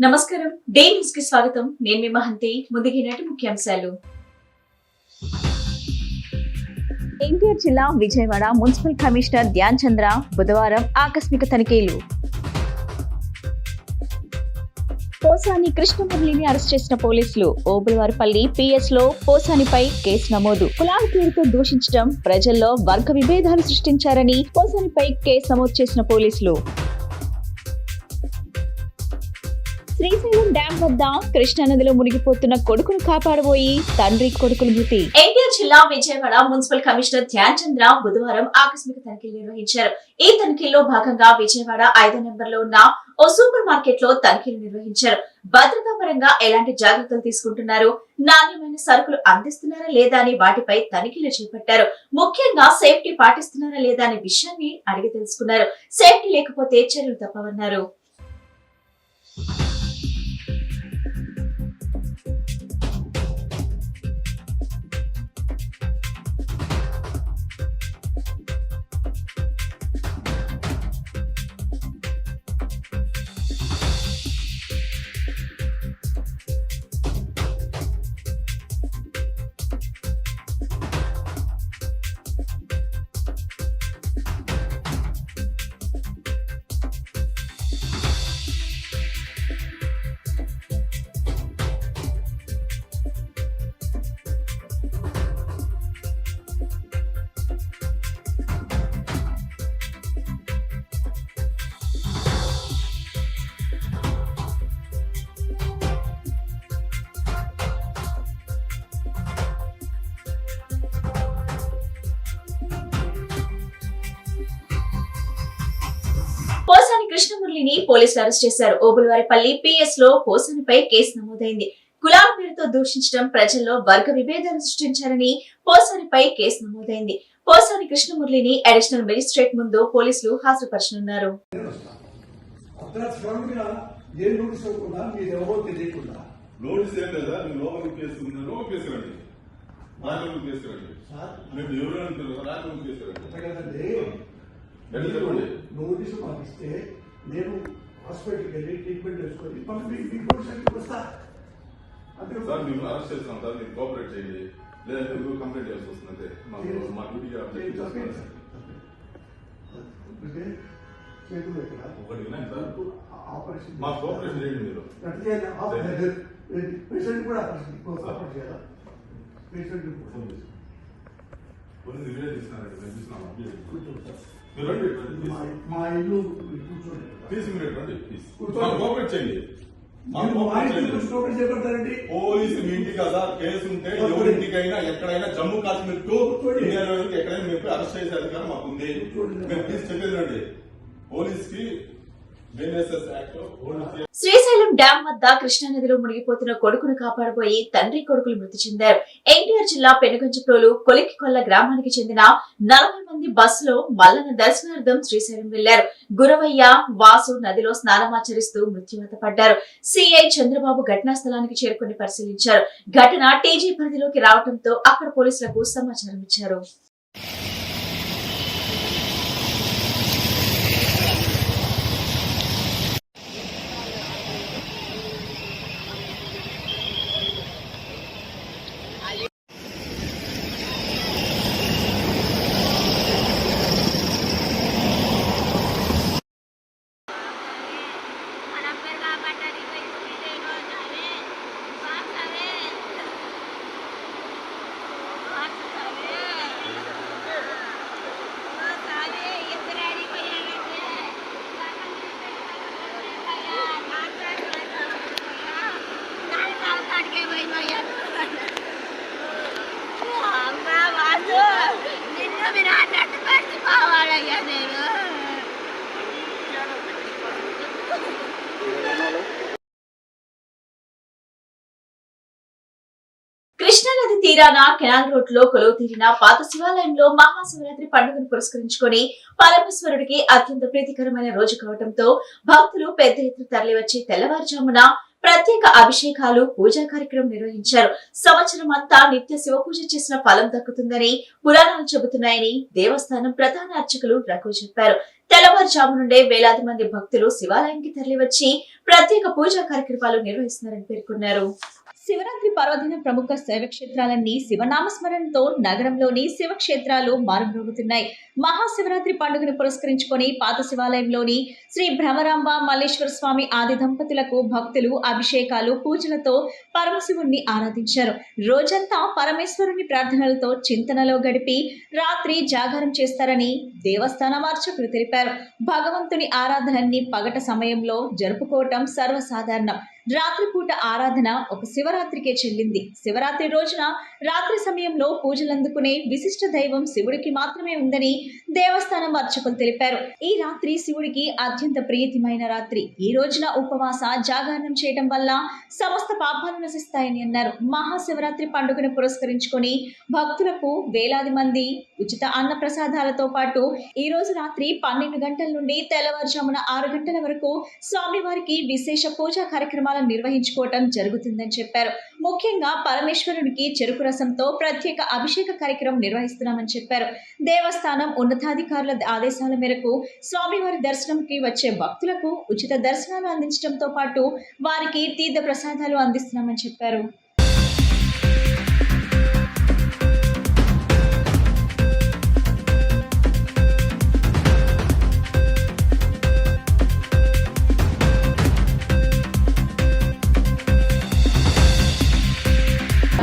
నమస్కారం. Day news కి స్వాగతం. నేను మీ మహంతి. ముందుగా ఈనాటి ముఖ్యాంశాలు. ఎన్టీఆర్ జిల్లా విజయవాడ మున్సిపల్ కమిషనర్ ధ్యాన్ చంద్ర బుధవారం ఆకస్మిక తనిఖీలు. పోసాని కృష్ణమురళిని అరెస్ట్ చేసిన పోలీసులు. ఓబులవారిపల్లి పిఎస్ లో పోసానిపై కేసు నమోదు. కులాల పేరుతో దూషించడం, ప్రజల్లో వర్గ విభేదాలు సృష్టించారని పోసానిపై కేసు నమోదు చేసిన పోలీసులు. శ్రీశైలం డ్యాం వద్ద కృష్ణానదిలో మునిగిపోతున్న కొడుకును కాపాడబోయి తండ్రి కొడుకులు మృతి. ఎన్టీఆర్ జిల్లా విజయవాడ మున్సిపల్ కమిషనర్ ధ్యాన్ చంద్ర బుధవారం ఆకస్మిక తనిఖీలు నిర్వహించారు. ఈ తనిఖీల్లో భాగంగా విజయవాడ 5వ నెంబర్లో ఉన్న ఓ సూపర్ మార్కెట్ లో తనిఖీలు నిర్వహించారు. భద్రతా పరంగా ఎలాంటి జాగ్రత్తలు తీసుకుంటున్నారు, నాణ్యమైన సరుకులు అందిస్తున్నారా లేదా అని వాటిపై తనిఖీలు చేపట్టారు. ముఖ్యంగా సేఫ్టీ పాటిస్తున్నారా లేదా అనే విషయాన్ని అడిగి తెలుసుకున్నారు. సేఫ్టీ లేకపోతే చర్యలు తప్పవన్నారు. పోసాని కృష్ణమురళిని పోలీసులు అరెస్ట్ చేశారు. ఓబులవారిపల్లి పిఎస్ లో పోసానిపై కేసు నమోదైంది. కులాల పేరుతో దూషించడం, ప్రజల్లో వర్గ విభేదాలు సృష్టించారని పోసానిపై కేసు నమోదైంది. పోసాని కృష్ణమురళిని అడిషనల్ మెజిస్ట్రేట్ ముందు పోలీసులు హాజరుపరచనున్నారు. నోటీసు పంపిస్తే నేను హాస్పిటల్కి వెళ్ళి ట్రీట్మెంట్ చేసుకొని వస్తా. అరెస్ట్ చేస్తున్నాం సార్, మీరు కోఆపరేట్ చేయండి, లేదంటే కంప్లైంట్ చేయాల్సి వస్తుంది. మా డ్యూటీకి ఒకటి విన్నాను సార్, ఆపరేషన్ మా కోఆపరేషన్ చేయండి. మీరు పేషెంట్ కూడా ఆపరేషన్ చేయాలా? పేషెంట్ కొన్ని రిలే చేస్తున్నారండి, మేము చూస్తున్నాం. మా ఇల్లు తీసి మీరు రండి, కోఆపరేట్ చేయండి. పోలీసు మీ ఇంటి కదా, కేసు ఉంటే ఎవరింటికైనా ఎక్కడైనా జమ్మూ కాశ్మీర్ టు ఇండియా ఎక్కడైనా మీరు అరెస్ట్ చేసే అధికారం మాకు ఉంది. మేము ప్లీజ్ చెప్పేది రండి. పోలీస్ కి శ్రీశైలం డ్యాం వద్ద కృష్ణానదిలో మునిగిపోతున్న కొడుకును కాపాడబోయి తండ్రి కొడుకులు మృతి చెందారు. ఎన్టీఆర్ జిల్లా పెనుగంచిప్రోలు కొలిక్కికొల్ల గ్రామానికి చెందిన 40 మంది బస్సులో మల్లన్న దర్శనార్థం శ్రీశైలం వెళ్లారు. గురవయ్య, వాసు నదిలో స్నానమాచరిస్తూ మృత్యువాత పడ్డారు. సిఐ చంద్రబాబు ఘటనా స్థలానికి చేరుకుని పరిశీలించారు. ఘటన టీజీ పరిధిలోకి రావడంతో అక్కడ పోలీసులకు సమాచారం ఇచ్చారు. కృష్ణానది తీరాన కెనాల్ రోడ్ లో కొలువు తీరిన పాత శివాలయంలో మహాశివరాత్రి పండుగను పురస్కరించుకొని పరమేశ్వరుడికి అత్యంత ప్రీతికరమైన రోజు కావడంతో భక్తులు పెద్ద ఎత్తున తరలివచ్చి తెల్లవారుజామున ప్రత్యేక అభిషేకాలు పూజా కార్యక్రమం నిర్వహించారు. సంవత్సరం అంతా నిత్య శివ పూజ చేసిన ఫలం దక్కుతుందని పురాణాలు చెబుతున్నాయని దేవస్థానం ప్రధాన అర్చకులు రఘు చెప్పారు. తెల్లవారుజాము నుండే వేలాది మంది భక్తులు శివాలయానికి తరలివచ్చి ప్రత్యేక పూజా కార్యక్రమాలు నిర్వహిస్తున్నారని పేర్కొన్నారు. శివరాత్రి పర్వదిన ప్రముఖ శైవక్షేత్రాలన్నీ శివనామస్మరణతో నగరంలోని శివక్షేత్రాలు మారుమ్రోగుతున్నాయి. మహాశివరాత్రి పండుగను పురస్కరించుకొని పాత శివాలయంలోని శ్రీ భ్రమరాంబ మల్లేశ్వర స్వామి ఆది దంపతులకు భక్తులు అభిషేకాలు పూజలతో పరమశివుణ్ణి ఆరాధించారు. రోజంతా పరమేశ్వరుని ప్రార్థనలతో చింతనలో గడిపి రాత్రి జాగారం చేస్తారని దేవస్థానం అర్చకులు తెలిపారు. భగవంతుని ఆరాధనల్ని పగట సమయంలో జరుపుకోవటం సర్వసాధారణం. రాత్రిపూట ఆరాధన ఒక శివరాత్రికే చెల్లింది. శివరాత్రి రోజున రాత్రి సమయంలో పూజలందుకునే విశిష్ట దైవం శివుడికి మాత్రమే ఉందని దేవస్థానం అర్చకులు తెలిపారు. ఈ రాత్రి శివుడికి అత్యంత ప్రీతిమైన రాత్రి. ఈ రోజున ఉపవాస జాగరణం చేయడం వల్ల సమస్త పాపాలు నశిస్తాయని అన్నారు. మహాశివరాత్రి పండుగను పురస్కరించుకొని భక్తులకు వేలాది మంది ఉచిత అన్న ప్రసాదాలతో పాటు ఈ రోజు రాత్రి 12 గంటల నుండి తెల్లవారుజామున 6 గంటల వరకు స్వామివారికి విశేష పూజా కార్యక్రమాలు నిర్వహించుకోవటం జరుగుతుందని చెప్పారు. ముఖ్యంగా పరమేశ్వరునికి చెరుకు రసంతో ప్రత్యేక అభిషేక కార్యక్రమం నిర్వహిస్తున్నామని చెప్పారు. దేవస్థానం ఉన్నతాధికారుల ఆదేశాల మేరకు స్వామివారి దర్శనంకి వచ్చే భక్తులకు ఉచిత దర్శనాలు అందించడంతో పాటు వారికి తీర్థ ప్రసాదాలు అందిస్తున్నామని చెప్పారు.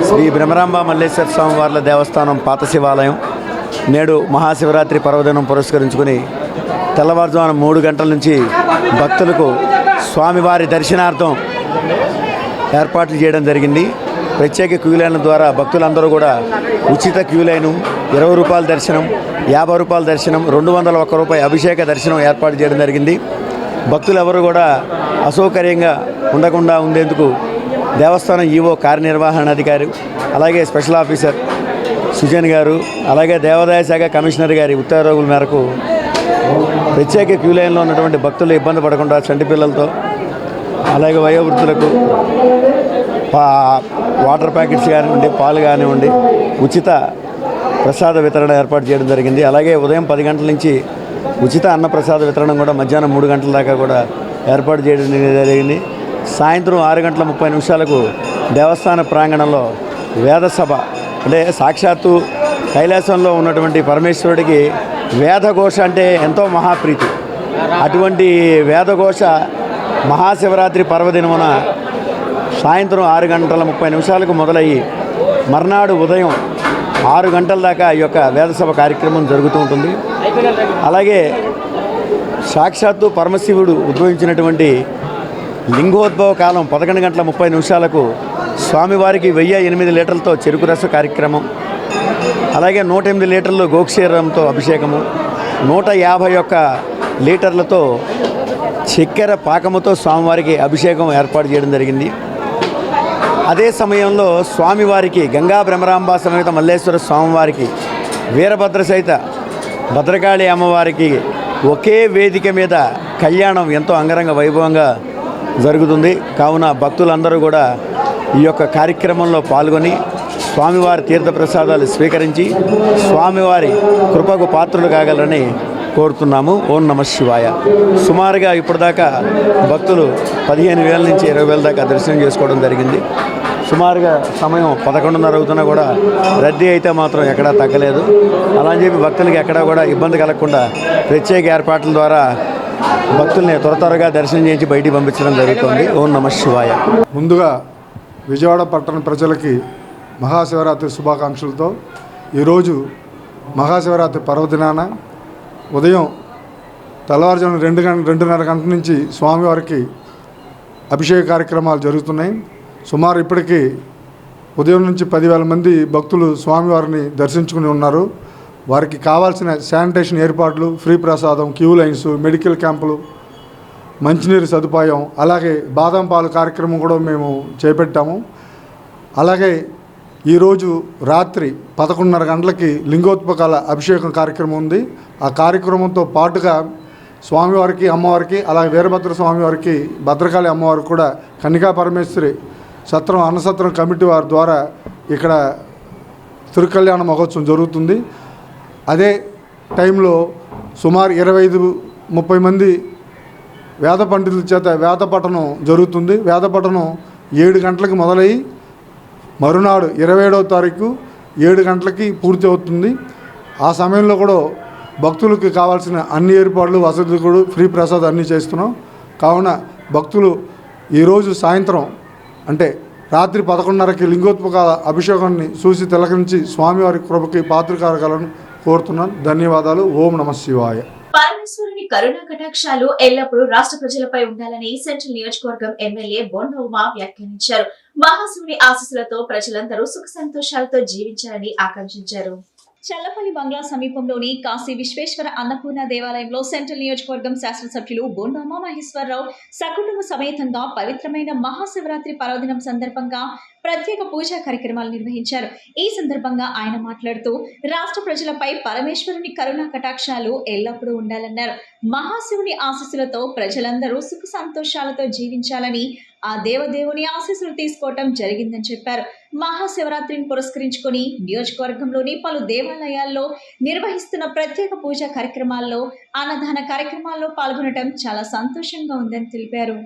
శ్రీ భ్రమరాంబ మల్లేశ్వర స్వామి వార్ల దేవస్థానం పాత శివాలయం నేడు మహాశివరాత్రి పర్వదినం పురస్కరించుకుని తెల్లవారుజామున 3 గంటల నుంచి భక్తులకు స్వామివారి దర్శనార్థం ఏర్పాట్లు చేయడం జరిగింది. ప్రత్యేక క్యూ లైన్ల ద్వారా భక్తులందరూ కూడా ఉచిత క్యూ లైను, 20 రూపాయల దర్శనం, 50 రూపాయల దర్శనం, 201 రూపాయల అభిషేక దర్శనం ఏర్పాటు చేయడం జరిగింది. భక్తులు ఎవరు కూడా అసౌకర్యంగా ఉండకుండా ఉండేందుకు దేవస్థానం ఈవో కార్యనిర్వహణాధికారి, అలాగే స్పెషల్ ఆఫీసర్ సుజన్ గారు, అలాగే దేవాదాయ శాఖ కమిషనర్ గారి ఉత్తర్వుల మేరకు ప్రత్యేక క్యూ లైన్లో ఉన్నటువంటి భక్తులు ఇబ్బంది పడకుండా చంటి పిల్లలతో, అలాగే వయోవృద్ధులకు వాటర్ ప్యాకెట్స్ కానివ్వండి, పాలు కానివ్వండి, ఉచిత ప్రసాద వితరణ ఏర్పాటు చేయడం జరిగింది. అలాగే ఉదయం 10 గంటల నుంచి ఉచిత అన్న ప్రసాద వితరణ కూడా మధ్యాహ్నం 3 గంటల దాకా కూడా ఏర్పాటు చేయడం జరిగింది. సాయంత్రం 6:30 దేవస్థాన ప్రాంగణంలో వేద సభ, అంటే సాక్షాత్తు కైలాసంలో ఉన్నటువంటి పరమేశ్వరుడికి వేదఘోష అంటే ఎంతో మహాప్రీతి. అటువంటి వేదఘోష మహాశివరాత్రి పర్వదినమున సాయంత్రం 6:30 మొదలయ్యి మర్నాడు ఉదయం 6 గంటల దాకా ఈ యొక్క వేదసభ కార్యక్రమం జరుగుతూ ఉంటుంది. అలాగే సాక్షాత్తు పరమశివుడు ఉద్భవించినటువంటి లింగోద్భవ కాలం 11:30 స్వామివారికి 1008 లీటర్లతో చెరుకు రస కార్యక్రమం, అలాగే 108 లీటర్లు గోక్షీరంతో అభిషేకము, 151 లీటర్లతో చక్కెర పాకముతో స్వామివారికి అభిషేకం ఏర్పాటు చేయడం జరిగింది. అదే సమయంలో స్వామివారికి గంగా భ్రమరాంబ సమేత మల్లేశ్వర స్వామివారికి వీరభద్ర సహిత భద్రకాళి అమ్మవారికి ఒకే వేదిక మీద కళ్యాణం ఎంతో అంగరంగ వైభవంగా జరుగుతుంది. కావున భక్తులందరూ కూడా ఈ యొక్క కార్యక్రమంలో పాల్గొని స్వామివారి తీర్థప్రసాదాలు స్వీకరించి స్వామివారి కృపకు పాత్రలు కాగలరని కోరుతున్నాము. ఓం నమః శివాయ. సుమారుగా ఇప్పటిదాకా భక్తులు 15,000 నుంచి 20,000 దాకా దర్శనం చేసుకోవడం జరిగింది. సుమారుగా సమయం 11:30 అవుతున్నా కూడా రద్దీ అయితే మాత్రం ఎక్కడా తగ్గలేదు. అలా అని చెప్పి భక్తులకి ఎక్కడా కూడా ఇబ్బంది కలగకుండా ప్రత్యేక ఏర్పాట్ల ద్వారా భక్తుల్ని త్వరగా దర్శనం చేయించి బయటికి పంపించడం జరుగుతుంది. ఓం నమః శివాయ. ముందుగా విజయవాడ పట్టణ ప్రజలకి మహాశివరాత్రి శుభాకాంక్షలతో ఈరోజు మహాశివరాత్రి పర్వదినాన ఉదయం తెల్లవారుజామున 2:30 గంటల నుంచి స్వామివారికి అభిషేక కార్యక్రమాలు జరుగుతున్నాయి. సుమారు ఇప్పటికీ ఉదయం నుంచి 10,000 మంది భక్తులు స్వామివారిని దర్శించుకుని ఉన్నారు. వారికి కావాల్సిన శానిటేషన్ ఏర్పాట్లు, ఫ్రీ ప్రసాదం, క్యూ లైన్స్, మెడికల్ క్యాంపులు, మంచినీరు సదుపాయం, అలాగే బాదం పాలు కార్యక్రమం కూడా మేము చేపట్టాము. అలాగే ఈరోజు రాత్రి 11:30 గంటలకి లింగోద్భకాల అభిషేకం కార్యక్రమం ఉంది. ఆ కార్యక్రమంతో పాటుగా స్వామివారికి అమ్మవారికి అలాగే వీరభద్ర స్వామివారికి భద్రకాళి అమ్మవారికి కూడా కన్నికా పరమేశ్వరి సత్రం అన్నసత్రం కమిటీ వారి ద్వారా ఇక్కడ తిరుకల్యాణ మహోత్సవం జరుగుతుంది. అదే టైంలో సుమారు 25-30 మంది వేద పండితుల చేత వేద పఠనం జరుగుతుంది. వేద పఠనం 7 గంటలకు మొదలయ్యి మరునాడు 27వ తారీఖు 7 గంటలకి పూర్తి అవుతుంది. ఆ సమయంలో కూడా భక్తులకు కావాల్సిన అన్ని ఏర్పాట్లు వసతులు కూడా ఫ్రీ ప్రసాదం అన్నీ చేస్తున్నాం. కావున భక్తులు ఈరోజు సాయంత్రం అంటే రాత్రి 11:30కి లింగోత్పక అభిషేకాన్ని చూసి తిలకరించి స్వామివారి కృపకి పాత్రకారకాలను కోరుతున్నాను. ధన్యవాదాలు. ఓం నమః శివాయ. పరమేశ్వరుని కరుణా కటాక్షాలు ఎల్లప్పుడూ రాష్ట్ర ప్రజలపై ఉండాలని సెంట్రల్ నియోజకవర్గం ఎమ్మెల్యే బొండ ఉమా వ్యాఖ్యానించారు. మహాశివుని ఆశీస్సులతో ప్రజలందరూ సుఖ సంతోషాలతో జీవించాలని ఆకాంక్షించారు. చల్లపల్లి బంగ్లా సమీపంలోని కాశీ విశ్వేశ్వర అన్నపూర్ణ దేవాలయంలో సెంట్రల్ నియోజకవర్గం శాసనసభ్యులు బొండ ఉమామహేశ్వరరావు సకుటుంబ సమేతంగా పవిత్రమైన మహాశివరాత్రి పర్వదినం సందర్భంగా ప్రత్యేక పూజా కార్యక్రమాలు నిర్వహించారు. ఈ సందర్భంగా ఆయన మాట్లాడుతూ రాష్ట్ర ప్రజలపై పరమేశ్వరుని కరుణా కటాక్షాలు ఎల్లప్పుడూ ఉండాలన్నారు. మహాశివుని ఆశీస్సులతో ప్రజలందరూ సుఖ సంతోషాలతో జీవించాలని ఆ దేవదేవుని ఆశీస్సులు తీసుకోవటం జరిగిందని చెప్పారు. మహాశివరాత్రిని పురస్కరించుకొని నియోజకవర్గంలోని పలు దేవాలయాల్లో నిర్వహిస్తున్న ప్రత్యేక పూజా కార్యక్రమాల్లో అన్నదాన కార్యక్రమాల్లో పాల్గొనడం చాలా సంతోషంగా ఉందని తెలిపారు.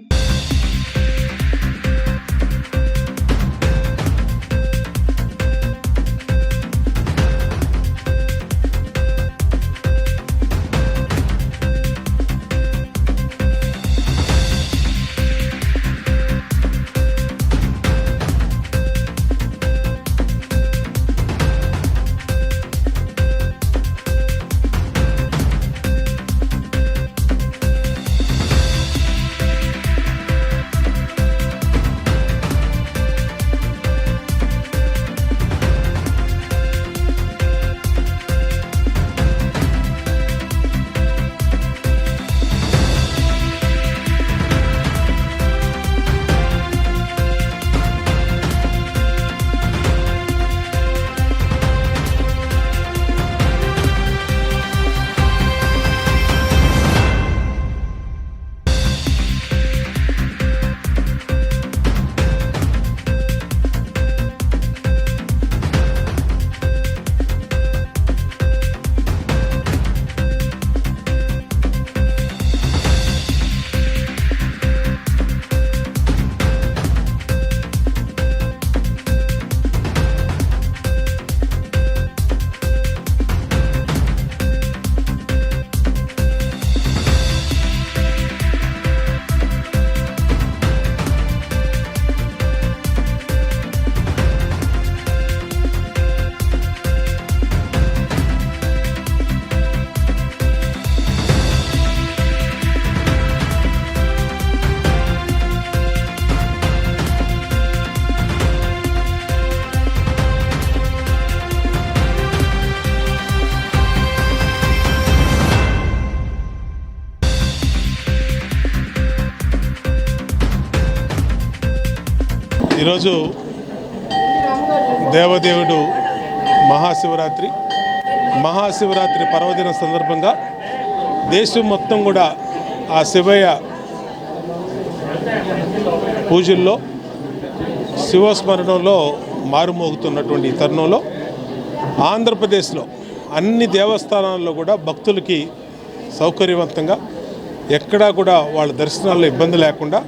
ఈరోజు దేవదేవుడు మహాశివరాత్రి పర్వదిన సందర్భంగా దేశం మొత్తం కూడా ఆ శివయ్య పూజల్లో శివస్మరణలో మారుమోగుతున్నటువంటి తరుణంలో ఆంధ్రప్రదేశ్లో అన్ని దేవస్థానాల్లో కూడా భక్తులకి సౌకర్యవంతంగా ఎక్కడా కూడా వాళ్ళ దర్శనాల్లో ఇబ్బంది లేకుండా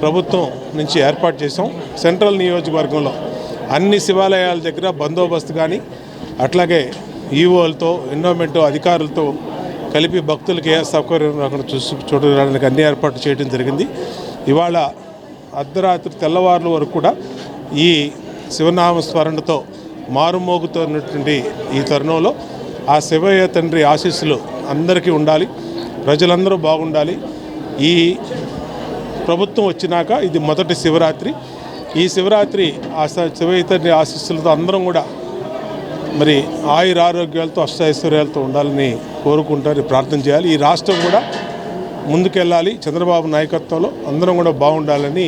ప్రభుత్వం నుంచి ఏర్పాటు చేసాం. సెంట్రల్ నియోజకవర్గంలో అన్ని శివాలయాల దగ్గర బందోబస్తు కానీ అట్లాగే ఈవోలతో ఎన్విరాన్మెంట్ అధికారులతో కలిపి భక్తులకి ఏ సౌకర్యం రాకుండా చూడడానికి అన్ని ఏర్పాట్లు చేయడం జరిగింది. ఇవాళ అర్ధరాత్రి తెల్లవారుల వరకు కూడా ఈ శివనామ స్మరణతో మారుమోగుతున్నటువంటి ఈ తరుణంలో ఆ శివయ్య తండ్రి ఆశీస్సులు అందరికీ ఉండాలి, ప్రజలందరూ బాగుండాలి. ఈ ప్రభుత్వం వచ్చినాక ఇది మొదటి శివరాత్రి. ఈ శివరాత్రి ఆ శివయ్య తండ్రి ఆశీస్సులతో అందరం కూడా మరి ఆయురారోగ్యాలతో అష్టైశ్వర్యాలతో ఉండాలని కోరుకుంటారు, ప్రార్థన చేయాలి. ఈ రాష్ట్రం కూడా ముందుకెళ్ళాలి, చంద్రబాబు నాయకత్వంలో అందరం కూడా బాగుండాలని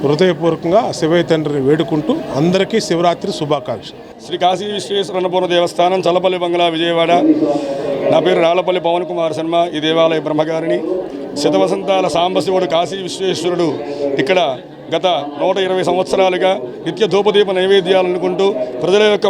హృదయపూర్వకంగా శివయ్య తండ్రిని వేడుకుంటూ అందరికీ శివరాత్రి శుభాకాంక్షలు. శ్రీ కాశీ విశ్వేశ్వర అన్నపూర్ణ దేవస్థానం చల్లపల్లి బంగ్లా విజయవాడ నా పేరు రాళ్లపల్లి పవన్ కుమార్ శర్మ, ఈ దేవాలయ బ్రహ్మగారిని. శతవసంతాల సాంబశివుడు కాశీ విశ్వేశ్వరుడు ఇక్కడ గత 120 సంవత్సరాలుగా నిత్య ధూపదీప నైవేద్యాలు అనుకుంటూ ప్రజల యొక్క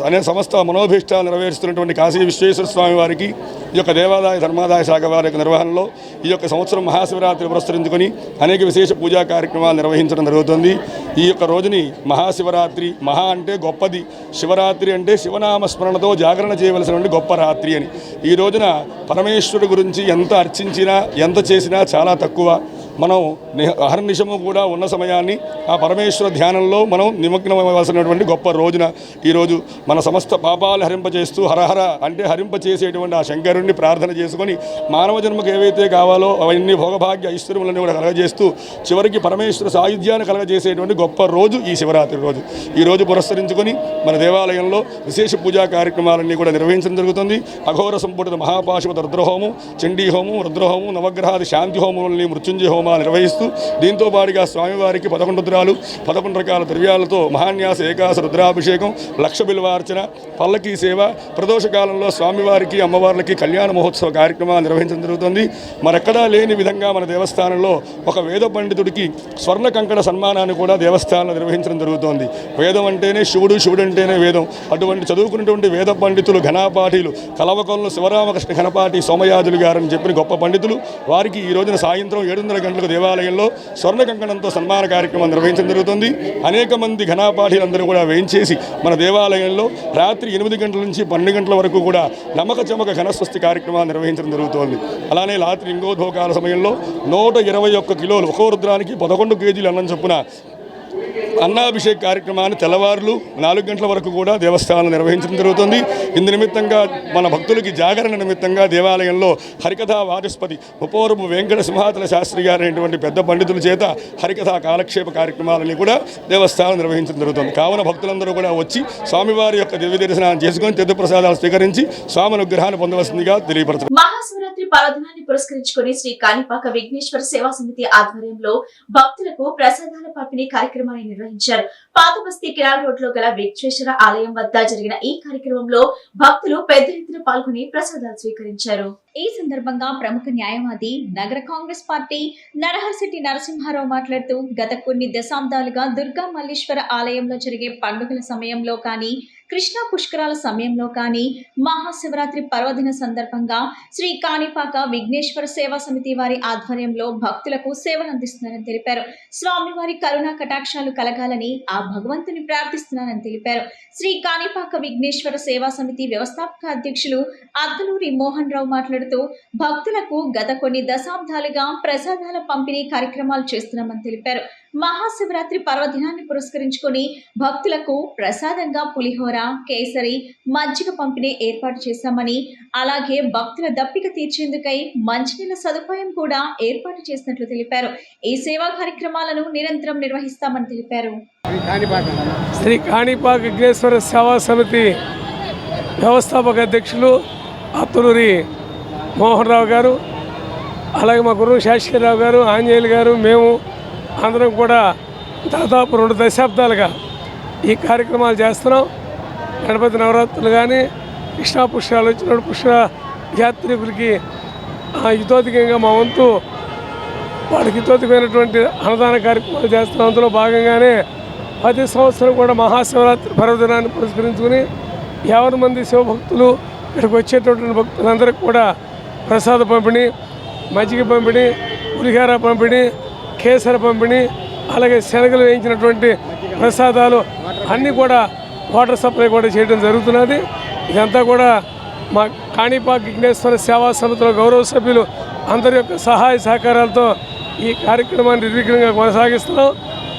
అనే సమస్త మనోభీష్టాలు నెరవేరుస్తున్నటువంటి కాశీ విశ్వేశ్వర స్వామి వారికి ఈ యొక్క దేవాదాయ ధర్మాదాయ శాఖ వారి యొక్క నిర్వహణలో ఈ యొక్క సంవత్సరం మహాశివరాత్రి పురస్కరించుకొని అనేక విశేష పూజా కార్యక్రమాలు నిర్వహించడం జరుగుతుంది. ఈ యొక్క రోజుని మహాశివరాత్రి, మహా అంటే గొప్పది, శివరాత్రి అంటే శివనామస్మరణతో జాగరణ చేయవలసినటువంటి గొప్ప రాత్రి అని. ఈ రోజున పరమేశ్వరుడు గురించి ఎంత అర్చించినా ఎంత చేసినా చాలా తక్కువ. మనం అహర్నిశము కూడా ఉన్న సమయాన్ని ఆ పరమేశ్వర ధ్యానంలో మనం నిమగ్నమవలసినటువంటి గొప్ప రోజున ఈరోజు మన సమస్త పాపాలు హరింపజేస్తూ హరహర అంటే హరింపచేసేటువంటి ఆ శంకరుణ్ణి ప్రార్థన చేసుకొని మానవ జన్మకు ఏవైతే కావాలో అవన్నీ భోగభాగ్య ఐశ్వర్యములన్నీ కూడా కలగజేస్తూ చివరికి పరమేశ్వర సాయుధ్యాన్ని కలగజేసేటువంటి గొప్ప రోజు ఈ శివరాత్రి రోజు. ఈ రోజు పురస్కరించుకొని మన దేవాలయంలో విశేష పూజా కార్యక్రమాలన్నీ కూడా నిర్వహించడం జరుగుతుంది. అఘోర సంపుటిత మహాపాశుపత రుద్రహోమం, చండీ హోమం, రుద్రహోమం, నవగ్రహాది శాంతి హోమములని మృత్యుంజయ హోమాలు నిర్వహిస్తూ దీంతో పాటుగా స్వామివారికి 11 రుద్రాలు 11 రకాల ద్రవ్యాలతో మహాన్యాస ఏకాశ రుద్రాభిషేకం, లక్ష బిల్వార్చన, పల్లకీ సేవ, ప్రదోషకాలంలో స్వామివారికి అమ్మవార్లకి కళ్యాణ మహోత్సవ కార్యక్రమాలు నిర్వహించడం జరుగుతుంది. మరెక్కడా లేని విధంగా మన దేవస్థానంలో ఒక వేద పండితుడికి స్వర్ణ కంకణ సన్మానాన్ని కూడా దేవస్థానంలో నిర్వహించడం జరుగుతోంది. వేదం అంటేనే శివుడు, శివుడు అంటేనే వేదం. అటువంటి చదువుకున్నటువంటి వేద పండితులు, ఘనాపాఠీలు, కలవకొలను శివరామకృష్ణ ఘనపాటి సోమయాజులు గారని చెప్పిన గొప్ప పండితులు వారికి ఈ రోజున సాయంత్రం 7:30 గంటలకు దేవాలయంలో స్వర్ణ కంకణంతో సన్మాన కార్యక్రమం నిర్వహించడం జరుగుతుంది. అనేక మంది ఘనాపాఠీలందరూ కూడా వేయించేసి మన దేవాలయంలో రాత్రి 8 గంటల నుంచి 12 గంటల వరకు కూడా నమ్మక చమక ఘనస్వస్తి కార్యక్రమాలు నిర్వహించడం జరుగుతోంది. అలానే రాత్రి ఇంగోధోకాల సమయంలో 121 కిలోలు ఒక్కో రుద్రానికి 11 కేజీలు అన్నం చొప్పున అన్నాభిషేక్ కార్యక్రమాన్ని తెల్లవారులు 4 గంటల వరకు కూడా దేవస్థానం నిర్వహించడం జరుగుతుంది. ఇందు నిమిత్తంగా మన భక్తులకి జాగరణ నిమిత్తంగా దేవాలయంలో హరికథా వాచస్పతి ముపోరపు వెంకట సింహాచల శాస్త్రి గారు అనేటువంటి పెద్ద పండితుల చేత హరికథా కాలక్షేప కార్యక్రమాలని కూడా దేవస్థానం నిర్వహించడం జరుగుతుంది. కావున భక్తులందరూ కూడా వచ్చి స్వామివారి యొక్క దివ్య దర్శనాన్ని చేసుకొని తీర్థప్రసాదాలు స్వీకరించి స్వామి అనుగ్రహాన్ని పొందవలసిందిగా తెలియపరచడం. మహాశివరాత్రి పర్వదినాన్ని పురస్కరించుకొని శ్రీ కాణిపాక విఘ్నేశ్వర సేవా సమితి ఆధ్వర్యంలో భక్తులకు ప్రసాదాల పంపిణీ కార్యక్రమాన్ని నిర్వహించారు. పాతబస్తీ కిరాల రోడ్ లో గల విఘ్నేశ్వర ఆలయం వద్ద జరిగిన ఈ కార్యక్రమంలో భక్తులు పెద్ద ఎత్తున పాల్గొని ప్రసాదాలు స్వీకరించారు. ఈ సందర్భంగా ప్రముఖ న్యాయవాది నగర కాంగ్రెస్ పార్టీ నరహర్శెట్టి నరసింహారావు మాట్లాడుతూ గత కొన్ని దశాబ్దాలుగా దుర్గా మల్లేశ్వర ఆలయంలో జరిగే పండుగల సమయంలో కానీ, కృష్ణా పుష్కరాల సమయంలో కానీ, మహాశివరాత్రి పర్వదిన సందర్భంగా శ్రీ కాణిపాక విఘ్నేశ్వర సేవా సమితి వారి ఆధ్వర్యంలో భక్తులకు సేవలు అందిస్తున్నారని తెలిపారు. స్వామివారి కరుణా కటాక్షాలు కలగాలని ఆ భగవంతుని ప్రార్థిస్తున్నానని తెలిపారు. శ్రీ కాణిపాక విఘ్నేశ్వర సేవా సమితి వ్యవస్థాపక అధ్యక్షులు అద్దలూరి మోహన్ రావు మాట్లాడుతూ భక్తులకు గత కొన్ని దశాబ్దాలుగా ప్రసాదాల పంపిణీ కార్యక్రమాలు చేస్తున్నామని తెలిపారు. మహాశివరాత్రి పర్వదినాన్ని పురస్కరించుకొని భక్తులకు ప్రసాదంగా పులిహోర, కేసరి, మజ్జిగ పంపిణీ ఏర్పాటు చేశామని, అలాగే భక్తుల దప్పిక తీర్చేందుకై మంచినీళ్ల సదుపాయం కూడా ఏర్పాటు చేసినట్లు తెలిపారు. ఈ సేవా కార్యక్రమాలను నిరంతరం నిర్వహిస్తామని తెలిపారు. శ్రీ కాణిపాక విఘ్నేశ్వర సేవా సమితి వ్యవస్థాపక అధ్యక్షులు అత్తలూరి మోహన్ రావు గారు, అలాగే మా గురువు శాశ్వతరావు గారు, ఆంజనేయులు గారు, మేము అందరం కూడా దాదాపు 2 దశాబ్దాలుగా ఈ కార్యక్రమాలు చేస్తున్నాం. గణపతి నవరాత్రులు కానీ, కృష్ణా పుష్కరాలు వచ్చినప్పుడు పుష్కర యాత్రికులకి హితోధికంగా మా వంతు వాడికి హితోధికమైనటువంటి అన్నదాన కార్యక్రమాలు చేస్తున్నాం. అందులో భాగంగానే ప్రతి సంవత్సరం కూడా మహాశివరాత్రి పర్వదినాన్ని పురస్కరించుకుని 50 మంది శివభక్తులు ఇక్కడికి వచ్చేటటువంటి భక్తులందరికీ కూడా ప్రసాద పంపిణీ, మజ్జిగ పంపిణీ, పులిహార పంపిణీ, కేసర పంపిణీ, అలాగే శనగలు వేయించినటువంటి ప్రసాదాలు అన్నీ కూడా వాటర్ సప్లై కూడా చేయడం జరుగుతున్నది. ఇదంతా కూడా మా కాణిపాక విఘ్నేశ్వర సేవా సమితిలో గౌరవ సభ్యులు అందరి యొక్క సహాయ సహకారాలతో ఈ కార్యక్రమాన్ని నిర్విఘ్నంగా కొనసాగిస్తున్నాం.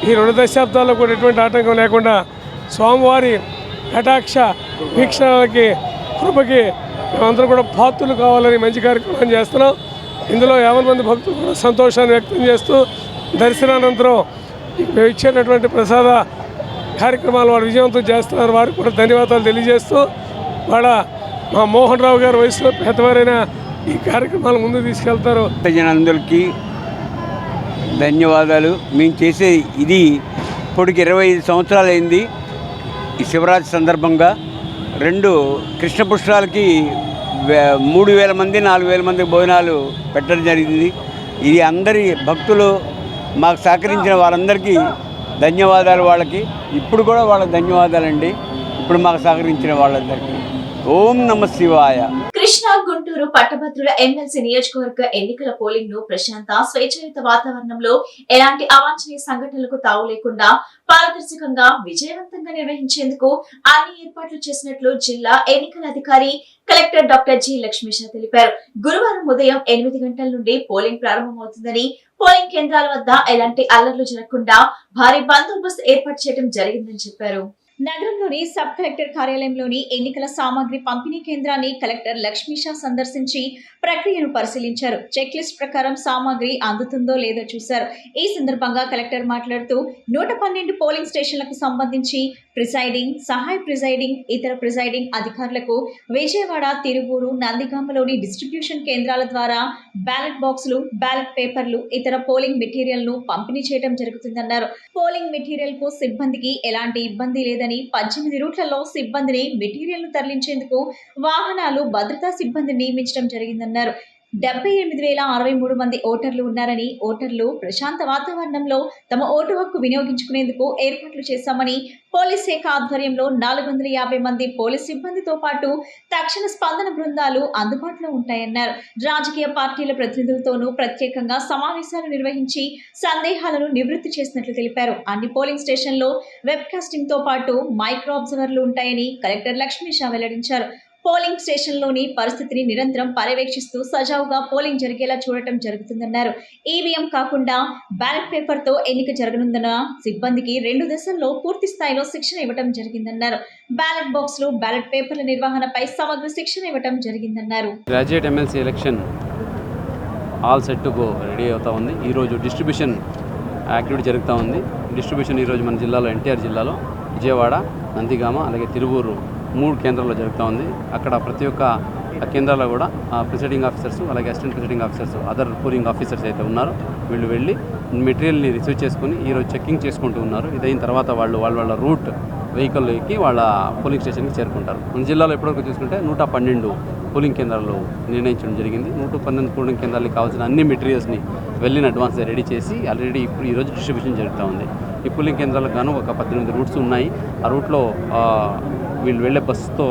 ఈ 2 దశాబ్దాల్లో కూడా ఎటువంటి ఆటంకం లేకుండా స్వామివారి కటాక్ష వీక్షణలకి కృపకి మేమందరం కూడా పాత్రులు కావాలని మంచి కార్యక్రమం చేస్తున్నాం. ఇందులో 50 మంది భక్తులు కూడా సంతోషాన్ని వ్యక్తం చేస్తూ దర్శనానంతరం మేము ఇచ్చేటటువంటి ప్రసాద కార్యక్రమాలు వారు విజయవంతం చేస్తున్నారు. వారికి కూడా ధన్యవాదాలు తెలియజేస్తూ వాళ్ళ మా మోహన్ రావు గారు వయసులో పెద్దవారైన ఈ కార్యక్రమాలు ముందు తీసుకెళ్తారు. జనందరికీ ధన్యవాదాలు. మేము చేసే ఇది ఇప్పటికి 25 సంవత్సరాలు అయింది. ఈ శివరాత్రి సందర్భంగా 2 కృష్ణ పుష్కరాలకి 3,000 మంది 4,000 మంది భోజనాలు పెట్టడం జరిగింది. ఇది అందరి భక్తులు మాకు సహకరించిన వారందరికీ ధన్యవాదాలు. వాళ్ళకి ఇప్పుడు కూడా వాళ్ళకి ధన్యవాదాలండి. ఇప్పుడు మాకు సహకరించిన వాళ్ళందరికీ ఓం నమ శివాయ. కృష్ణా గుంటూరు పట్టభద్రుల ఎమ్మెల్సీ నియోజకవర్గ ఎన్నికల పోలింగ్ ను ప్రశాంత స్వేచ్ఛాయుత వాతావరణంలో ఎలాంటి అవాంఛనీయ సంఘటనలకు తావు లేకుండా పారదర్శకంగా విజయవంతంగా నిర్వహించేందుకు అన్ని ఏర్పాట్లు చేసినట్లు జిల్లా ఎన్నికల అధికారి కలెక్టర్ డాక్టర్ జి లక్ష్మీష తెలిపారు. గురువారం ఉదయం 8 గంటల నుండి పోలింగ్ ప్రారంభమవుతుందని, పోలింగ్ కేంద్రాల వద్ద ఎలాంటి అల్లర్లు జరగకుండా భారీ బందోబస్తు ఏర్పాటు చేయడం జరిగిందని చెప్పారు. నగరంలోని సబ్ కలెక్టర్ కార్యాలయంలోని ఎన్నికల సామాగ్రి పంపిణీ కేంద్రాన్ని కలెక్టర్ లక్ష్మీషా సందర్శించి ప్రక్రియను పరిశీలించారు. చెక్ లిస్ట్ ప్రకారం సామాగ్రి అందుతుందో లేదో చూశారు. ఈ సందర్భంగా కలెక్టర్ మాట్లాడుతూ 112 పోలింగ్ స్టేషన్లకు సంబంధించి ప్రిసైడింగ్, సహాయ ప్రిసైడింగ్, ఇతర ప్రిసైడింగ్ అధికారులకు విజయవాడ, తిరువూరు, నందిగామలోని డిస్ట్రిబ్యూషన్ కేంద్రాల ద్వారా బ్యాలెట్ బాక్సులు, బ్యాలెట్ పేపర్లు, ఇతర పోలింగ్ మెటీరియల్ ను పంపిణీ చేయడం జరుగుతుందన్నారు. పోలింగ్ మెటీరియల్ కు సిబ్బందికి ఎలాంటి ఇబ్బంది లేదని, 18 రూట్లలో సిబ్బందిని మెటీరియల్ ను తరలించేందుకు వాహనాలు, భద్రతా సిబ్బందిని నియమించడం జరిగిందన్నారు. 78,063 మంది ఓటర్లు ఉన్నారని, ఓటర్లు ప్రశాంత వాతావరణంలో తమ ఓటు హక్కు వినియోగించుకునేందుకు ఏర్పాట్లు చేశామని, పోలీస్ శాఖ ఆధ్వర్యంలో 450 మంది పోలీస్ సిబ్బందితో పాటు తక్షణ స్పందన బృందాలు అందుబాటులో ఉంటాయన్నారు. రాజకీయ పార్టీల ప్రతినిధులతోనూ ప్రత్యేకంగా సమావేశాలు నిర్వహించి సందేహాలను నివృత్తి చేసినట్లు తెలిపారు. అన్ని పోలింగ్ స్టేషన్లో వెబ్ కాస్టింగ్ తో పాటు మైక్రో అబ్జర్వర్లు ఉంటాయని కలెక్టర్ లక్ష్మీషా వెల్లడించారు. పోలింగ్ స్టేషన్లోని పరిస్థితిని నిరంతరం పర్యవేక్షిస్తూ సజావుగా పోలింగ్ జరిగేలా చూడటం జరుగుతుందన్నారు. ఈవీఎం కాకుండా బ్యాలెట్ పేపర్ తో ఎన్నిక జరగనుందన్న సిబ్బందికి 2 దశల్లో పూర్తి స్థాయిలో శిక్షణ ఇవ్వడం జరిగిందన్నారు. బ్యాలెట్ బాక్సులు, బ్యాలెట్ పేపర్ల నిర్వహణపై సమగ్ర శిక్షణ ఇవ్వడం జరిగిందన్నారు. Graduate MLC election all set to go ready అవుతా ఉంది. ఈరోజు డిస్ట్రిబ్యూషన్ యాక్టివిటీ జరుగుతూ ఉంది. డిస్ట్రిబ్యూషన్ ఈరోజు మన జిల్లాలో, ఎన్టీఆర్ జిల్లాలో విజయవాడ, నందిగామ, అలాగే తిరువూరు 3 కేంద్రాల్లో జరుగుతూ ఉంది. అక్కడ ప్రతి ఒక్క కేంద్రాల్లో కూడా ప్రిసైడింగ్ ఆఫీసర్స్, అలాగే assistant presiding officers, other polling officers అయితే ఉన్నారో వీళ్ళు వెళ్ళి మెటీరియల్ని రిసీవ్ చేసుకుని ఈరోజు చెక్కింగ్ చేసుకుంటూ ఉన్నారు. ఇదైన తర్వాత వాళ్ళ రూట్ వెహికల్ ఎక్కి వాళ్ళ పోలింగ్ స్టేషన్కి చేరుకుంటారు. మన జిల్లాలో ఇప్పటివరకు చూసుకుంటే 112 పోలింగ్ కేంద్రాలు నిర్ణయించడం జరిగింది. 112 పోలింగ్ కేంద్రాలకు కావాల్సిన అన్ని మెటీరియల్స్ని వెళ్ళిన అడ్వాన్స్ రెడీ చేసి ఆల్రెడీ ఇప్పుడు ఈరోజు డిస్ట్రిబ్యూషన్ జరుగుతూ ఉంది. ఈ పోలింగ్ కేంద్రాలకు గాను ఒక 18 రూట్స్ ఉన్నాయి. ఆ రూట్లో వీళ్ళు వెళ్ళే బస్సుతో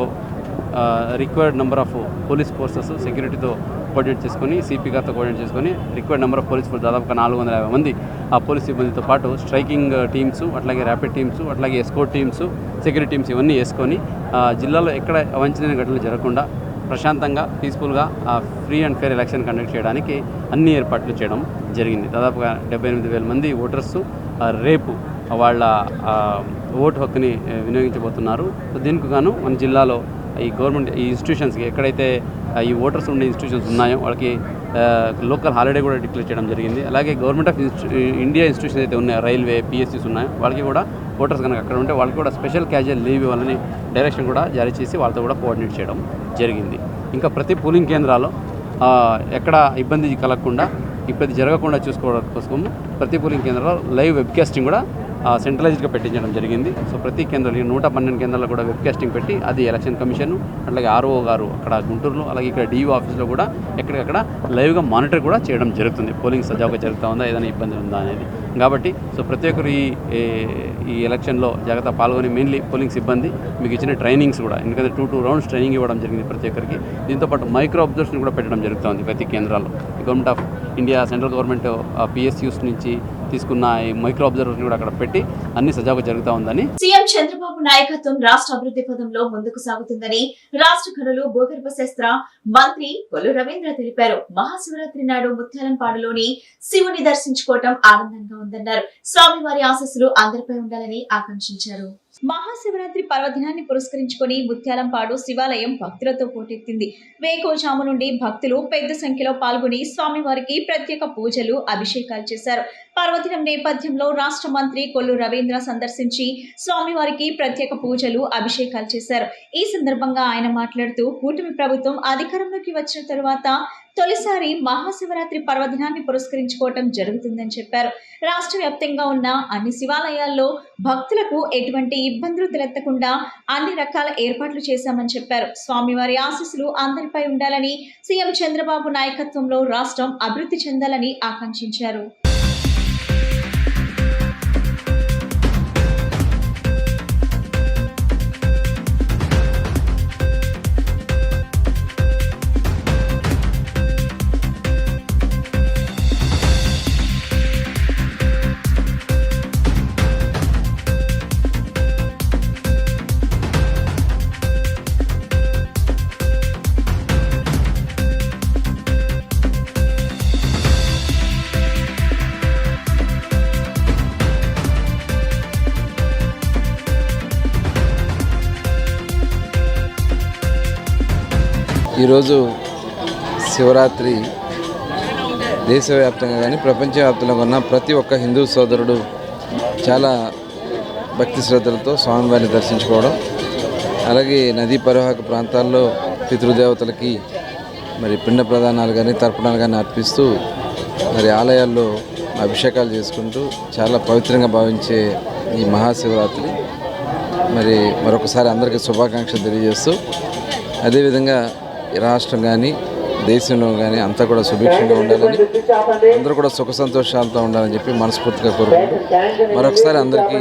required number of police forces సెక్యూరిటీతో కోఆర్డినేట్ చేసుకొని, సిపి గారితో కోఆర్డినేట్ చేసుకొని required number of police force దాదాపుగా 450 మంది ఆ పోలీస్ సిబ్బందితో పాటు స్ట్రైకింగ్ టీమ్స్, అట్లాగే ర్యాపిడ్ టీమ్స్, అట్లాగే ఎస్కోర్ట్ టీమ్స్, సెక్యూరిటీ టీమ్స్ ఇవన్నీ వేసుకొని జిల్లాలో ఎక్కడ అవాంఛనీయ ఘటనలు జరగకుండా ప్రశాంతంగా, పీస్ఫుల్గా free and fair election conduct చేయడానికి అన్ని ఏర్పాట్లు చేయడం జరిగింది. దాదాపుగా 78,000 మంది ఓటర్సు రేపు వాళ్ళ ఓటు హక్కుని వినియోగించబోతున్నారు. సో దీనికి గాను మన జిల్లాలో ఈ గవర్నమెంట్ ఈ ఇన్స్టిట్యూషన్స్కి ఎక్కడైతే ఈ ఓటర్స్ ఉండే ఇన్స్టిట్యూషన్స్ ఉన్నాయో వాళ్ళకి లోకల్ హాలిడే కూడా డిక్లేర్ చేయడం జరిగింది. అలాగే గవర్నమెంట్ ఆఫ్ ఇండియా ఇన్స్టిట్యూషన్స్ అయితే ఉన్నాయో, రైల్వే, పిఎస్సీస్ ఉన్నాయో వాళ్ళకి కూడా ఓటర్స్ కనుక అక్కడ ఉంటే వాళ్ళకి కూడా స్పెషల్ క్యాజువల్ లీవ్ ఇవ్వాలని డైరెక్షన్ కూడా జారీ చేసి వాళ్ళతో కూడా కోఆర్డినేట్ చేయడం జరిగింది. ఇంకా ప్రతి పోలింగ్ కేంద్రాల్లో ఎక్కడ ఇబ్బంది కలగకుండా, ఇబ్బంది జరగకుండా చూసుకోవడం కోసం ప్రతి పోలింగ్ కేంద్రాల్లో లైవ్ వెబ్కాస్టింగ్ కూడా సెంట్రలైజ్డ్గా పెట్టించడం జరిగింది. సో ప్రతి కేంద్రంలో 112 కేంద్రాల్లో కూడా వెబ్కాస్టింగ్ పెట్టి అది ఎలక్షన్ కమిషన్, అట్లాగే ఆర్ఓ గారు అక్కడ గుంటూరులో, అలాగే ఇక్కడ డిఓ ఆఫీస్లో కూడా ఎక్కడికక్కడ లైవ్గా మానిటర్ కూడా చేయడం జరుగుతుంది. పోలింగ్ సజావుగా జరుగుతూ ఉందా, ఏదైనా ఇబ్బంది ఉందా అనేది. కాబట్టి సో ప్రతి ఒక్కరు ఈ ఎలక్షన్లో జాగ్రత్త పాల్గొని, మెయిన్లీ పోలింగ్ సిబ్బంది మీకు ఇచ్చిన ట్రైనింగ్స్ కూడా, ఎందుకంటే 2 రౌండ్స్ ట్రైనింగ్ ఇవ్వడం జరిగింది ప్రతి ఒక్కరికి. దీంతోపాటు మైక్రో అబ్జర్వేషన్ కూడా పెట్టడం జరుగుతుంది ప్రతి కేంద్రాల్లో. Government of India, central government PSUs నుంచి తీసుకున్న ఈ మైక్రో అబ్జర్వేషన్ కూడా అక్కడ పెట్టి అన్ని సజావుగా జరుగుతూ ఉందని సీఎం చంద్రబాబు నాయకత్వం రాష్ట్ర అభివృద్ధి పదంలో ముందుకు సాగుతుందని రాష్ట్ర గనులు, భూగర్భ శాస్త్ర మంత్రి కొల్లు రవీంద్ర తెలిపారు. మహాశివరాత్రి నాడు ముత్యాలంపాడులోని శివుని దర్శించుకోవటం ఆనందంగా ఉందన్నారు. స్వామివారి ఆశీస్సులు అందరిపై ఉండాలని ఆకాంక్షించారు. మహాశివరాత్రి పర్వదినాన్ని పురస్కరించుకొని ముత్యాలంపాడు శివాలయం భక్తులతో పోటెత్తింది. వేకోజాము నుండి భక్తులు పెద్ద సంఖ్యలో పాల్గొని స్వామివారికి ప్రత్యేక పూజలు, అభిషేకాలు చేశారు. పర్వదినం నేపథ్యంలో రాష్ట్ర మంత్రి కొల్లు రవీంద్ర సందర్శించి స్వామివారికి ప్రత్యేక పూజలు, అభిషేకాలు చేశారు. ఈ సందర్భంగా ఆయన మాట్లాడుతూ, కూటమి ప్రభుత్వం అధికారంలోకి వచ్చిన తరువాత తొలిసారి మహాశివరాత్రి పర్వదినాన్ని పురస్కరించుకోవటం జరుగుతుందని చెప్పారు. రాష్ట్ర వ్యాప్తంగా ఉన్న అన్ని శివాలయాల్లో భక్తులకు ఎటువంటి ఇబ్బందులు తలెత్తకుండా అన్ని రకాల ఏర్పాట్లు చేశామని చెప్పారు. స్వామివారి ఆశీస్సులు అందరిపై ఉండాలని, సీఎం చంద్రబాబు నాయకత్వంలో రాష్ట్రం అభివృద్ధి చెందాలని ఆకాంక్షించారు. ఈరోజు శివరాత్రి దేశవ్యాప్తంగా కానీ ప్రపంచవ్యాప్తంగా ఉన్న ప్రతి ఒక్క హిందూ సోదరుడు చాలా భక్తి శ్రద్ధలతో స్వామివారిని దర్శించుకోవడం, అలాగే నదీ పరివాహక ప్రాంతాల్లో పితృదేవతలకి మరి పిండ ప్రదానాలు కానీ తర్పణాలు కానీ అర్పిస్తూ మరి ఆలయాల్లో అభిషేకాలు చేసుకుంటూ చాలా పవిత్రంగా భావించే ఈ మహాశివరాత్రి మరి మరొకసారి అందరికీ శుభాకాంక్షలు తెలియజేస్తూ, అదేవిధంగా రాష్ట్రం కానీ దేశంలో కానీ అంతా కూడా సుభిక్షంగా ఉండాలని, అందరూ కూడా సుఖ సంతోషాలతో ఉండాలని చెప్పి మనస్ఫూర్తిగా కోరుకుంటూ మరొకసారి అందరికీ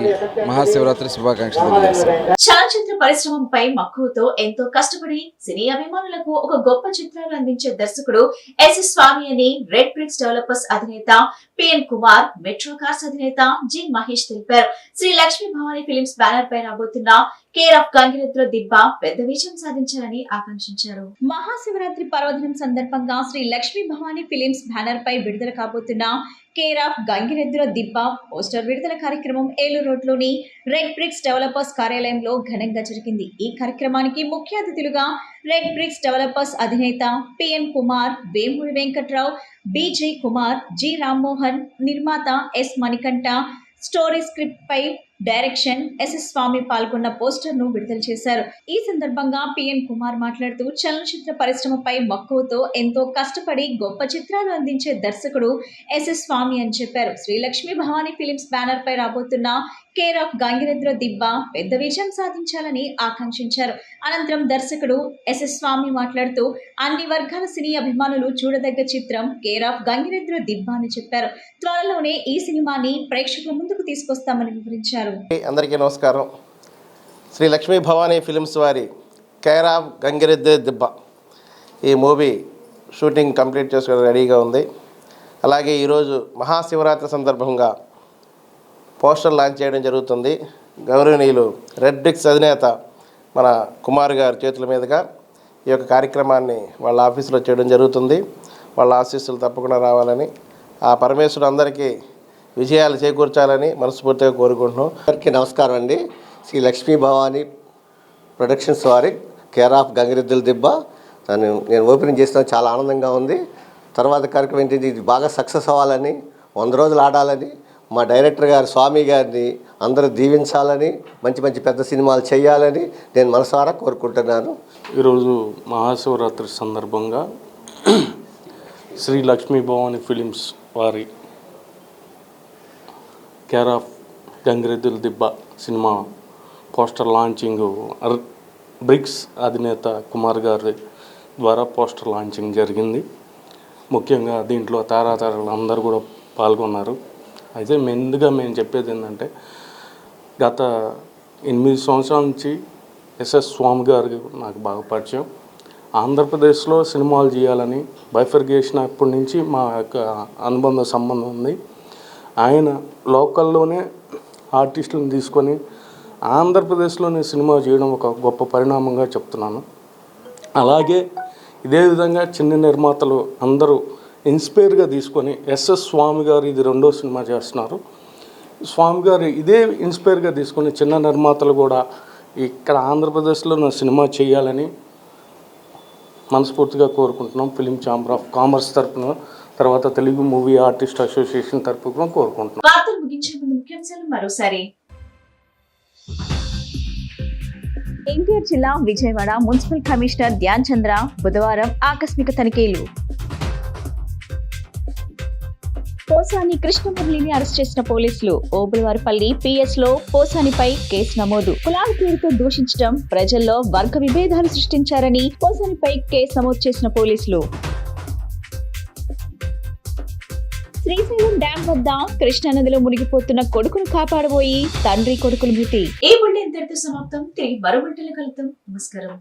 మహాశివరాత్రి శుభాకాంక్షలు తెలియజేస్తాను. చలనచిత్ర పరిశ్రమపై మక్కువతో ఎంతో కష్టపడి సినీ అభిమానులకు ఒక గొప్ప చిత్రాలు అందించే దర్శకుడు ఎస్ స్వామి అని రెడ్ బ్రిక్స్ డెవలపర్స్ అధినేత పిఎన్ కుమార్, మెట్రో కార్స్ అధినేత జి మహేష్ తెలిపారు. శ్రీ లక్ష్మీ భవానీ ఫిలిమ్స్ బ్యానర్ పై రాబోతున్న కేర్ ఆఫ్ గంగిరెద్దుల దిబ్బ పెద్ద విజయం సాధించాలని ఆకాంక్షించారు. మహాశివరాత్రి పర్వదినం సందర్భంగా శ్రీ లక్ష్మీ భవానీ ఫిలిమ్స్ బ్యానర్ పై విడుదల కాబోతున్న కేర్ ఆఫ్ గంగిరెద్దుల దిబ్బ పోస్టర్ విడుదల కార్యక్రమం ఏలూరు రోడ్లోని రెడ్ బ్రిక్స్ డెవలపర్స్ కార్యాలయంలో ఘనంగా జరిగింది. ఈ కార్యక్రమానికి ముఖ్య అతిథులుగా రెడ్ బ్రిక్స్ డెవలపర్స్ అధినేత PN Kumar, Vemuri Venkatrao, BJ Kumar, G Rammohan, నిర్మాత ఎస్ మణికంఠ, స్టోరీ స్క్రిప్ట్ పై డైరెక్షన్ ఎస్ స్వామి పాల్గొన్న పోస్టర్ ను విడుదల చేశారు. ఈ సందర్భంగా పిఎన్ కుమార్ మాట్లాడుతూ చలనచిత్ర పరిశ్రమపై మక్కువతో ఎంతో కష్టపడి గొప్ప చిత్రాలు అందించే దర్శకుడు ఎస్ స్వామి అని చెప్పారు. శ్రీ లక్ష్మీ భవానీ ఫిలిమ్స్ బ్యానర్ పై రాబోతున్న కేర్ ఆఫ్ గంగిరెద్దుల దిబ్బ పెద్ద విజయం సాధించాలని ఆకాంక్షించారు. అనంతరం దర్శకుడు ఎస్ స్వామి మాట్లాడుతూ అన్ని వర్గాల సినీ అభిమానులు చూడదగ్గ చిత్రం కేర్ ఆఫ్ గంగిరెద్దుల దిబ్బ అని చెప్పారు. త్వరలోనే ఈ సినిమాని ప్రేక్షకుల ముందుకు తీసుకొస్తామని వివరించారు. అందరికీ నమస్కారం. శ్రీ లక్ష్మీ భవానీ ఫిలిమ్స్ వారి కేర్ ఆఫ్ గంగిరెద్దుల దిబ్బ ఈ మూవీ షూటింగ్ కంప్లీట్ చేసుకోవడం రెడీగా ఉంది. అలాగే ఈరోజు మహాశివరాత్రి సందర్భంగా పోస్టర్ లాంచ్ చేయడం జరుగుతుంది. గౌరవనీయులు రెడ్ బ్రిక్స్ అధినేత మన కుమార్ గారి చేతుల మీదుగా ఈ యొక్క కార్యక్రమాన్ని వాళ్ళ ఆఫీసులో చేయడం జరుగుతుంది. వాళ్ళ ఆశీస్సులు తప్పకుండా రావాలని, ఆ పరమేశ్వరుడు అందరికీ విజయాలు చేకూర్చాలని మనస్ఫూర్తిగా కోరుకుంటున్నాం. అందరికీ నమస్కారం అండి. శ్రీ లక్ష్మీ భవానీ ప్రొడక్షన్స్ వారి కేర్ ఆఫ్ గంగిరెద్దుల దిబ్బ నేను ఓపెనింగ్ చేస్తాను. చాలా ఆనందంగా ఉంది. తర్వాత కార్యక్రమం ఏంటంటే ఇది బాగా సక్సెస్ అవ్వాలని, 100 రోజులు ఆడాలని, మా డైరెక్టర్ గారు స్వామి గారిని అందరూ దీవించాలని, మంచి మంచి పెద్ద సినిమాలు చేయాలని నేను మనసారా కోరుకుంటున్నాను. ఈరోజు మహాశివరాత్రి సందర్భంగా శ్రీ లక్ష్మీ భవానీ ఫిలిమ్స్ వారి కేర్ ఆఫ్ గంగిరెద్దుల దిబ్బ సినిమా పోస్టర్ లాంచింగ్ బ్రిక్స్ అధినేత కుమార్ గారి ద్వారా పోస్టర్ లాంచింగ్ జరిగింది. ముఖ్యంగా దీంట్లో తారాతారలు అందరూ కూడా పాల్గొన్నారు. అయితే ముందుగా మేము చెప్పేది ఏంటంటే, గత 8 సంవత్సరాల నుంచి ఎస్ఎస్ స్వామి గారికి నాకు బాగా పరిచయం. ఆంధ్రప్రదేశ్లో సినిమాలు చేయాలని బైఫర్గేషన్ అప్పటి నుంచి మా యొక్క అనుబంధ సంబంధం ఉంది. ఆయన లోకల్లోనే ఆర్టిస్టులను తీసుకొని ఆంధ్రప్రదేశ్లోనే సినిమా చేయడం ఒక గొప్ప పరిణామంగా చెప్తున్నాను. అలాగే ఇదే విధంగా చిన్న నిర్మాతలు అందరూ ఇన్స్పైర్గా తీసుకొని ఎస్ఎస్ స్వామి గారు ఇది 2వ సినిమా చేస్తున్నారు. స్వామి గారు ఇదే ఇన్స్పైర్గా తీసుకొని చిన్న నిర్మాతలు కూడా ఇక్కడ ఆంధ్రప్రదేశ్లో సినిమా చేయాలని మనస్ఫూర్తిగా కోరుకుంటున్నాం. ఫిలిం ఛాంబర్ ఆఫ్ కామర్స్ తరఫున, తర్వాత తెలుగు మూవీ ఆర్టిస్ట్ అసోసియేషన్ తరఫున కోరుకుంటున్నాం. వార్తలు ముగించే ముందు ముఖ్యాంశాలు మరోసారి. ఎన్టీఆర్ జిల్లా విజయవాడ మున్సిపల్ కమిషనర్ ధ్యాన్ చంద్ర బుధవారం ఆకస్మిక తనిఖీలు. పోసాని కృష్ణమురళిని అరెస్ట్ చేసిన పోలీసులు. ఓబులవారిపల్లి పిఎస్ లో పోసానిపై కేసు నమోదు. కులాల పేరుతో దూషించడం, ప్రజల్లో వర్గ విభేదాలు సృష్టించారని పోసానిపై కేసు నమోదు చేసిన పోలీసులు. శ్రీశైలం డ్యాం వద్ద కృష్ణానదిలో మునిగిపోతున్న కొడుకును కాపాడబోయి తండ్రి కొడుకులు మృతి. ఈ బులెటిన్ ఇంతటితో సమాప్తం. తిరిగి మరో బులెటిన్లో కలుద్దాం. నమస్కారం.